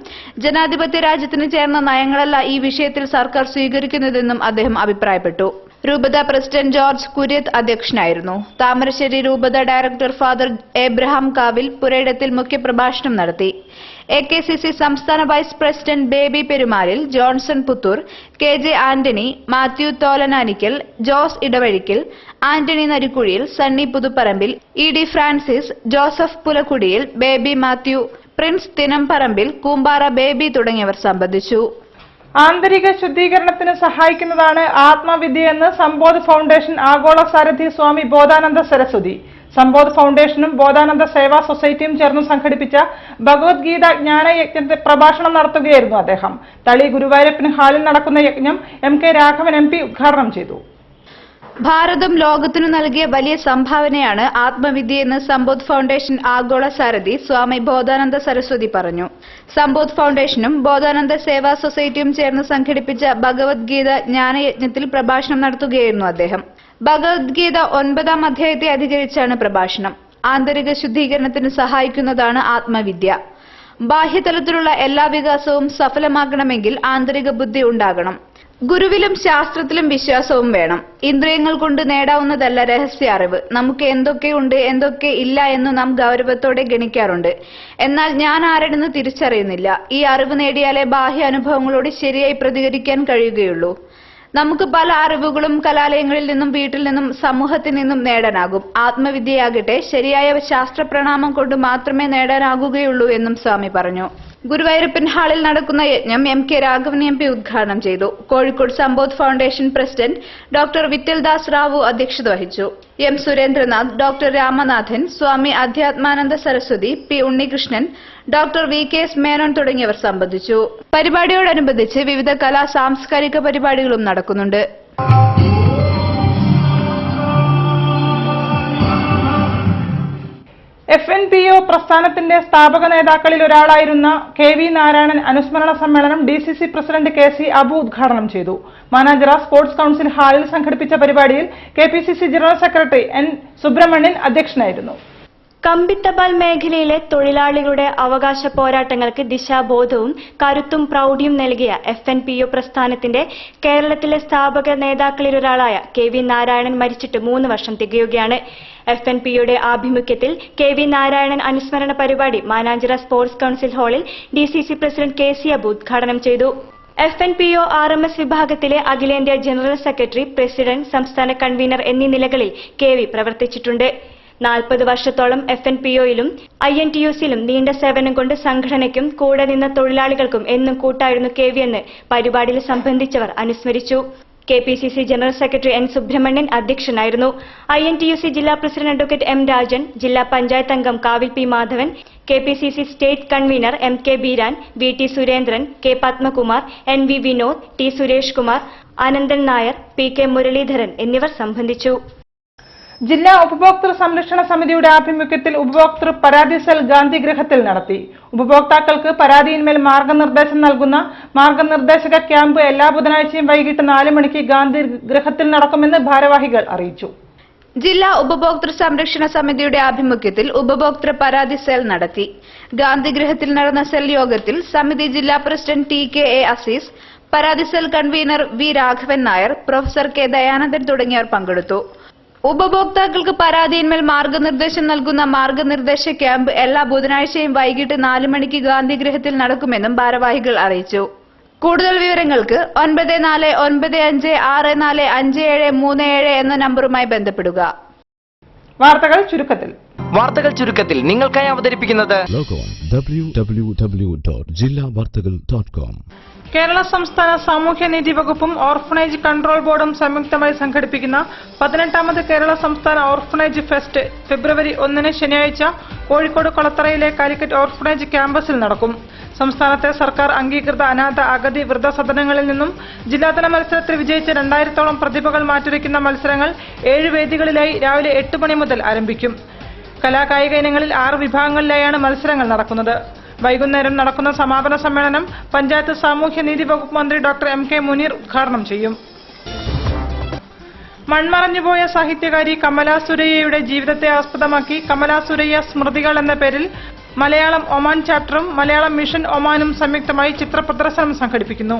ജനാധിപത്യ രാജ്യത്തിന് ചേർന്ന നയങ്ങളല്ല ഈ വിഷയത്തിൽ സർക്കാർ സ്വീകരിക്കുന്നതെന്നും അദ്ദേഹം അഭിപ്രായപ്പെട്ടു. രൂപത പ്രസിഡന്റ് ജോർജ് കുര്യത്ത് അധ്യക്ഷനായിരുന്നു. താമരശ്ശേരി രൂപത ഡയറക്ടർ ഫാദർ എബ്രഹാം കാവിൽ പുരയിടത്തിൽ മുഖ്യപ്രഭാഷണം നടത്തി. AKCC സംസ്ഥാന vice president Baby Perumalil, Johnson Puthur, KJ Antony, Mathew Tholanikkal, Jose Edavazhikkal, Antony Narikkuzhiyil, Sunny Puthuparambil, ED Francis, Joseph Pulakkudiyil, Baby Mathew, Prince Thinamparambil, Koombara Baby തുടങ്ങിയവർ സംബന്ധിച്ചു. ആന്തരിക ശുദ്ധീകരണത്തിന് സഹായിക്കുന്നതാണ് ആത്മവിദ്യയെന്ന് സമ്പോധ് ഫൗണ്ടേഷൻ ആഗോള സാരഥി സ്വാമി ബോധാനന്ദ സരസ്വതി. സമ്പോധ് ഫൗണ്ടേഷനും ബോധാനന്ദ സേവാ സൊസൈറ്റിയും ചേർന്ന് സംഘടിപ്പിച്ച ഭഗവത്ഗീത ജ്ഞാനയജ്ഞത്തെ പ്രഭാഷണം നടത്തുകയായിരുന്നു അദ്ദേഹം. തളി ഗുരുവായൂരപ്പൻ ഹാളിൽ നടക്കുന്ന യജ്ഞം MK രാഘവൻ MP ഉദ്ഘാടനം ചെയ്തു. ഭാരതം ലോകത്തിനു നൽകിയ വലിയ സംഭാവനയാണ് ആത്മവിദ്യയെന്ന് സമ്പോധ് ഫൗണ്ടേഷൻ ആഗോള സാരഥി സ്വാമി ബോധാനന്ദ സരസ്വതി പറഞ്ഞു. സമ്പോധ് ഫൗണ്ടേഷനും ബോധാനന്ദ സേവാ സൊസൈറ്റിയും ചേർന്ന് സംഘടിപ്പിച്ച ഭഗവത്ഗീത ജ്ഞാനയജ്ഞത്തിൽ പ്രഭാഷണം നടത്തുകയായിരുന്നു അദ്ദേഹം. ഭഗവത്ഗീത 9ാം അധ്യായത്തെ അധികരിച്ചാണ് പ്രഭാഷണം. ആന്തരിക ശുദ്ധീകരണത്തിന് സഹായിക്കുന്നതാണ് ആത്മവിദ്യ. ബാഹ്യതലത്തിലുള്ള എല്ലാ വികാസവും സഫലമാകണമെങ്കിൽ ആന്തരിക ബുദ്ധി ഉണ്ടാകണം. ഗുരുവിലും ശാസ്ത്രത്തിലും വിശ്വാസവും വേണം. ഇന്ദ്രിയങ്ങൾ കൊണ്ട് നേടാവുന്നതല്ല രഹസ്യ അറിവ്. നമുക്ക് എന്തൊക്കെയുണ്ട് എന്തൊക്കെ ഇല്ല എന്ന് നാം ഗൗരവത്തോടെ ഗണിക്കാറുണ്ട്. എന്നാൽ ഞാൻ ആരെന്ന് തിരിച്ചറിയുന്നില്ല. ഈ അറിവ് നേടിയാലേ ബാഹ്യ അനുഭവങ്ങളോട് ശരിയായി പ്രതികരിക്കാൻ കഴിയുകയുള്ളൂ. നമുക്ക് പല അറിവുകളും കലാലയങ്ങളിൽ നിന്നും വീട്ടിൽ നിന്നും സമൂഹത്തിൽ നിന്നും നേടാനാകും. ആത്മവിദ്യയാകട്ടെ ശരിയായ ശാസ്ത്രപ്രണാമം കൊണ്ട് മാത്രമേ നേടാനാകുകയുള്ളൂ എന്നും സ്വാമി പറഞ്ഞു. ഗുരുവായൂരപ്പൻ ഹാളിൽ നടക്കുന്ന യജ്ഞം MK രാഘവൻ MP ഉദ്ഘാടനം ചെയ്തു. Kozhikode Sambodh foundation president doctor Vithaldas Rao അധ്യക്ഷത വഹിച്ചു. M Surendranath, doctor Ramanathan, Swami Adhyatmananda Saraswathi, P Unnikrishnan, doctor VKS Menon തുടങ്ങിയവർ സംബന്ധിച്ചു. പരിപാടിയോടനുബന്ധിച്ച് വിവിധ കലാ സാംസ്കാരിക പരിപാടികളും നടക്കുന്നുണ്ട്. FNPO പ്രസ്ഥാനത്തിന്റെ സ്ഥാപക നേതാക്കളിൽ ഒരാളായിരുന്ന KV നാരായണൻ അനുസ്മരണ സമ്മേളനം DCC പ്രസിഡന്റ് KC അബു ഉദ്ഘാടനം ചെയ്തു. മാനാഞ്ചിറ സ്പോർട്സ് കൌൺസിൽ ഹാളിൽ സംഘടിപ്പിച്ച പരിപാടിയിൽ KPCC general secretary N Subramanian അധ്യക്ഷനായിരുന്നു. കമ്പിത്തപാൽ മേഖലയിലെ തൊഴിലാളികളുടെ അവകാശ പോരാട്ടങ്ങൾക്ക് ദിശാബോധവും കരുത്തും പ്രൗഢിയും നൽകിയ FNPO പ്രസ്ഥാനത്തിന്റെ കേരളത്തിലെ സ്ഥാപക നേതാക്കളിലൊരാളായ KV നാരായണൻ മരിച്ചിട്ട് 3 വർഷം തികയുകയാണ്. FNPയുടെ ആഭിമുഖ്യത്തിൽ KV നാരായണൻ അനുസ്മരണ പരിപാടി മാനാഞ്ചിറ സ്പോർട്സ് കൌൺസിൽ ഹാളിൽ DCC പ്രസിഡന്റ് KC അബു ഉദ്ഘാടനം ചെയ്തു. FNPO RMS വിഭാഗത്തിലെ അഖിലേന്ത്യാ ജനറൽ സെക്രട്ടറി, പ്രസിഡന്റ്, സംസ്ഥാന കൺവീനർ എന്നീ നിലകളിൽ KV പ്രവർത്തിച്ചിട്ടുണ്ട്. 40 വർഷത്തോളം FNPOയിലും INTUCയിലും നീണ്ട സേവനം കൊണ്ട് സംഘടനയ്ക്കും കൂടെ നിന്ന തൊഴിലാളികൾക്കും എന്നും കൂട്ടായിരുന്നു KV എന്ന് പരിപാടിയിൽ സംബന്ധിച്ചവർ അനുസ്മരിച്ചു. KPCC general secretary N Subramanian അധ്യക്ഷനായിരുന്നു. INTUC ജില്ലാ പ്രസിഡന്റ് അഡ്വക്കേറ്റ് M രാജൻ, ജില്ലാ പഞ്ചായത്ത് അംഗം കാവിൽ P Madhavan, KPCC state convener MK Beeran, VT Surendran, K Padmakumar, NV Vinod, T Suresh Kumar, Ananthan Nair, PK Muraleedharan എന്നിവർ സംബന്ധിച്ചു. ജില്ലാ ഉപഭോക്തൃ സംരക്ഷണ സമിതിയുടെ ആഭിമുഖ്യത്തിൽ ഉപഭോക്തൃ പരാതി സെൽ ഗാന്ധിഗൃഹത്തിൽ നടത്തി. ഉപഭോക്താക്കൾക്ക് പരാതിയിന്മേൽ മാർഗനിർദ്ദേശം നൽകുന്ന മാർഗനിർദ്ദേശക ക്യാമ്പ് എല്ലാ ബുധനാഴ്ചയും വൈകിട്ട് 4 മണിക്ക് ഗാന്ധിഗൃഹത്തിൽ നടക്കുമെന്ന് ഭാരവാഹികൾ അറിയിച്ചു. ജില്ലാ ഉപഭോക്തൃ സംരക്ഷണ സമിതിയുടെ ആഭിമുഖ്യത്തിൽ ഉപഭോക്തൃ പരാതി സെൽ നടത്തി. ഗാന്ധിഗൃഹത്തിൽ നടന്ന സെൽ യോഗത്തിൽ സമിതി ജില്ലാ പ്രസിഡന്റ് TKA അസീസ്, പരാതി cell convener V Raghavan Nair, professor K Dayanandan തുടങ്ങിയവർ പങ്കെടുത്തു. ഉപഭോക്താക്കൾക്ക് പരാതിയിന്മേൽ മാർഗനിർദ്ദേശം നൽകുന്ന മാർഗനിർദ്ദേശ ക്യാമ്പ് എല്ലാ ബുധനാഴ്ചയും വൈകിട്ട് 4 മണിക്ക് ഗാന്ധിഗൃഹത്തിൽ നടക്കുമെന്നും ഭാരവാഹികൾ അറിയിച്ചു. കൂടുതൽ വിവരങ്ങൾക്ക് 9495645737 എന്ന നമ്പറുമായി ബന്ധപ്പെടുക. വാർത്തകൾ ചുരുക്കത്തിൽ നിങ്ങൾക്കായി അവതരിപ്പിക്കുന്നത് www.jillavartagal.com. കേരള സംസ്ഥാന സാമൂഹ്യനീതി വകുപ്പും ഓർഫനേജ് കൺട്രോൾ ബോർഡും സംയുക്തമായി സംഘടിപ്പിക്കുന്ന 18ാമത് കേരള സംസ്ഥാന ഓർഫനേജ് ഫെസ്റ്റ് ഫെബ്രുവരി 1 ശനിയാഴ്ച കോഴിക്കോട് കൊളത്തറയിലെ കാലിക്കറ്റ് ഓർഫനേജ് ക്യാമ്പസിൽ നടക്കും. സംസ്ഥാനത്തെ സർക്കാർ അംഗീകൃത അനാഥ അഗതി വൃദ്ധസദനങ്ങളിൽ നിന്നും ജില്ലാതല മത്സരത്തിൽ വിജയിച്ച 2000-ഓളം പ്രതിഭകൾ മാറ്റുരയ്ക്കുന്ന മത്സരങ്ങൾ 7 വേദികളിലായി രാവിലെ 8 മണി മുതൽ ആരംഭിക്കും. കലാകായിക ഇനങ്ങളിൽ 6 വിഭാഗങ്ങളിലായാണ് മത്സരങ്ങൾ നടക്കുന്നത്. വൈകുന്നേരം നടക്കുന്ന സമാപന സമ്മേളനം പഞ്ചായത്ത് സാമൂഹ്യനീതി വകുപ്പ് മന്ത്രി ഡോക്ടർ M.K. മുനീർ ഉദ്ഘാടനം ചെയ്യും. മൺമറഞ്ഞുപോയ സാഹിത്യകാരി കമല സുരയ്യയുടെ ജീവിതത്തെ ആസ്പദമാക്കി കമല സുരയ്യ സ്മൃതികൾ എന്ന പേരിൽ മലയാളം ഒമാൻ ചാപ്റ്ററും മലയാളം മിഷൻ ഒമാനും സംയുക്തമായി ചിത്രപ്രദർശനം സംഘടിപ്പിക്കുന്നു.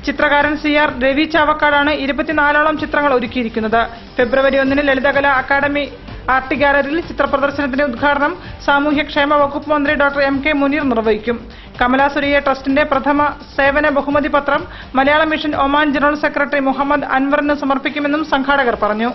ചിത്രകാരൻ CR രവി ചാവക്കാടാണ് 24ഓളം ചിത്രങ്ങൾ ഒരുക്കിയിരിക്കുന്നത്. ഫെബ്രുവരി 1 ലളിതകലാ അക്കാദമി ആർട്ട് ഗാലറിയിൽ ചിത്രപ്രദർശനത്തിന്റെ ഉദ്ഘാടനം സാമൂഹ്യക്ഷേമ വകുപ്പ് മന്ത്രി ഡോക്ടർ M.K. മുനീർ നിർവഹിക്കും. കമല സുരയ്യ ട്രസ്റ്റിന്റെ പ്രഥമ സേവന ബഹുമതി പത്രം Malayalam mission Oman general secretary Muhammad അൻവറിന് സമർപ്പിക്കുമെന്നും സംഘാടകർ പറഞ്ഞു.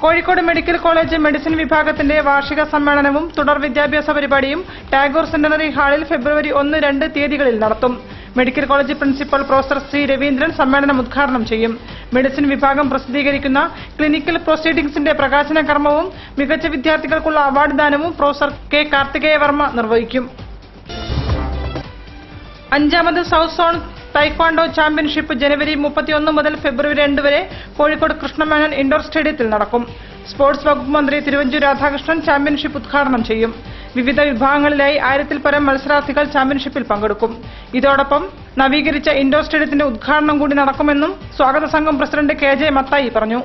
കോഴിക്കോട് മെഡിക്കൽ കോളേജ് മെഡിസിൻ വിഭാഗത്തിന്റെ വാർഷിക സമ്മേളനവും തുടർ വിദ്യാഭ്യാസ പരിപാടിയും ടാഗോർ സെന്റിനറി ഹാളിൽ ഫെബ്രുവരി 1, 2 തീയതികളിൽ നടത്തും. Medical college principal professor C. Raveendran സമ്മേളനം ഉദ്ഘാടനം ചെയ്യും. മെഡിസിൻ വിഭാഗം പ്രസിദ്ധീകരിക്കുന്ന ക്ലിനിക്കൽ പ്രൊസീഡിംഗ്സിന്റെ പ്രകാശന കർമ്മവും മികച്ച വിദ്യാർത്ഥികൾക്കുള്ള അവാർഡ് ദാനവും പ്രൊഫസർ K. കാർത്തികേയ വർമ്മ നിർവഹിക്കും. 5ാമത് സൗത്ത് സോൺ ടൈക്വാൻഡോ ചാമ്പ്യൻഷിപ്പ് ജനുവരി 31 മുതൽ ഫെബ്രുവരി 2 വരെ കോഴിക്കോട് കൃഷ്ണമേനോൻ ഇൻഡോർ സ്റ്റേഡിയത്തിൽ നടക്കും. സ്പോർട്സ് വകുപ്പ് മന്ത്രി തിരുവഞ്ചൂർ രാധാകൃഷ്ണൻ ചാമ്പ്യൻഷിപ്പ് ഉദ്ഘാടനം ചെയ്യും. വിവിധ വിഭാഗങ്ങളിലായി 1000-ൽ പരം മത്സരാർത്ഥികൾ ചാമ്പ്യൻഷിപ്പിൽ പങ്കെടുക്കും. ഇതോടൊപ്പം നവീകരിച്ച ഇൻഡോർ സ്റ്റേഡിയത്തിന്റെ ഉദ്ഘാടനം കൂടി നടക്കുമെന്നും സ്വാഗത സംഘം പ്രസിഡന്റ് KJ മത്തായി പറഞ്ഞു.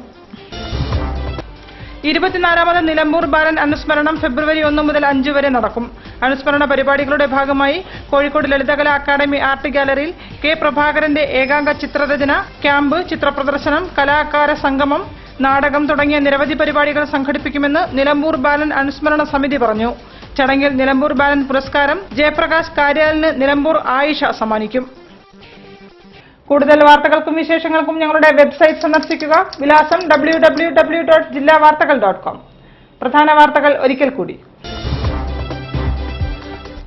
24ാമത് നിലമ്പൂർ ബാലൻ അനുസ്മരണം ഫെബ്രുവരി 1 മുതൽ 5 വരെ നടക്കും. അനുസ്മരണ പരിപാടികളുടെ ഭാഗമായി കോഴിക്കോട് ലളിതകലാ അക്കാദമി ആർട്ട് ഗാലറിയിൽ K. പ്രഭാകരന്റെ ഏകാംഗ ചിത്രരചന ക്യാമ്പ്, ചിത്രപ്രദർശനം, കലാകാര സംഗമം, നാടകം തുടങ്ങിയ നിരവധി പരിപാടികൾ സംഘടിപ്പിക്കുമെന്ന് നിലമ്പൂർ ബാലൻ അനുസ്മരണ സമിതി പറഞ്ഞു. ചടങ്ങിൽ നിലമ്പൂർ ബാലൻ പുരസ്കാരം ജയപ്രകാശ് കാര്യാലിന് നിലമ്പൂർ ആയിഷ സമ്മാനിക്കും. കൂടുതൽ വാർത്തകൾക്കും വിശേഷങ്ങൾക്കും ഞങ്ങളുടെ വെബ്സൈറ്റ് സന്ദർശിക്കുക. വിലാസം www.jillavartakal.com. പ്രധാന വാർത്തകൾ ഒരിക്കൽ കൂടി.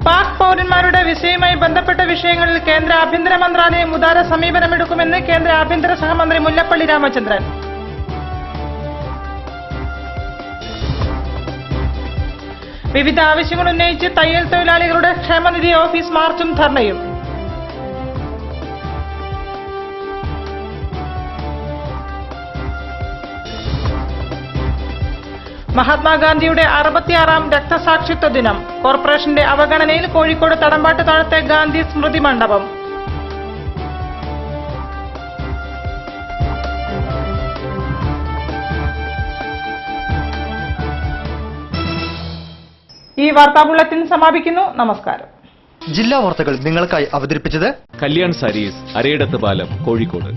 പാക് പൗരന്മാരുടെ വിസയുമായി ബന്ധപ്പെട്ട വിഷയങ്ങളിൽ കേന്ദ്ര ആഭ്യന്തര മന്ത്രാലയം ഉദാര സമീപനമെടുക്കുമെന്ന് കേന്ദ്ര ആഭ്യന്തര സഹമന്ത്രി മുല്ലപ്പള്ളി രാമചന്ദ്രൻ. വിവിധ ആവശ്യങ്ങൾ ഉന്നയിച്ച് തയ്യൽ തൊഴിലാളികളുടെ ക്ഷേമനിധി ഓഫീസ് മാർച്ചും ധർണയും. മഹാത്മാഗാന്ധിയുടെ 66ാം രക്തസാക്ഷിത്വ ദിനം. കോർപ്പറേഷന്റെ അവഗണനയിൽ കോഴിക്കോട് തടമ്പാട്ട് താഴത്തെ ഗാന്ധി സ്മൃതി മണ്ഡപം. ഈ വാർത്താ ബുള്ളറ്റിൻ സമാപിക്കുന്നു. നമസ്കാരം. ജില്ലാ വാർത്തകൾ നിങ്ങൾക്കായി അവതരിപ്പിച്ചത് കല്യാൺ സാരീസ്, അരയിടത്ത് പാലം, കോഴിക്കോട്.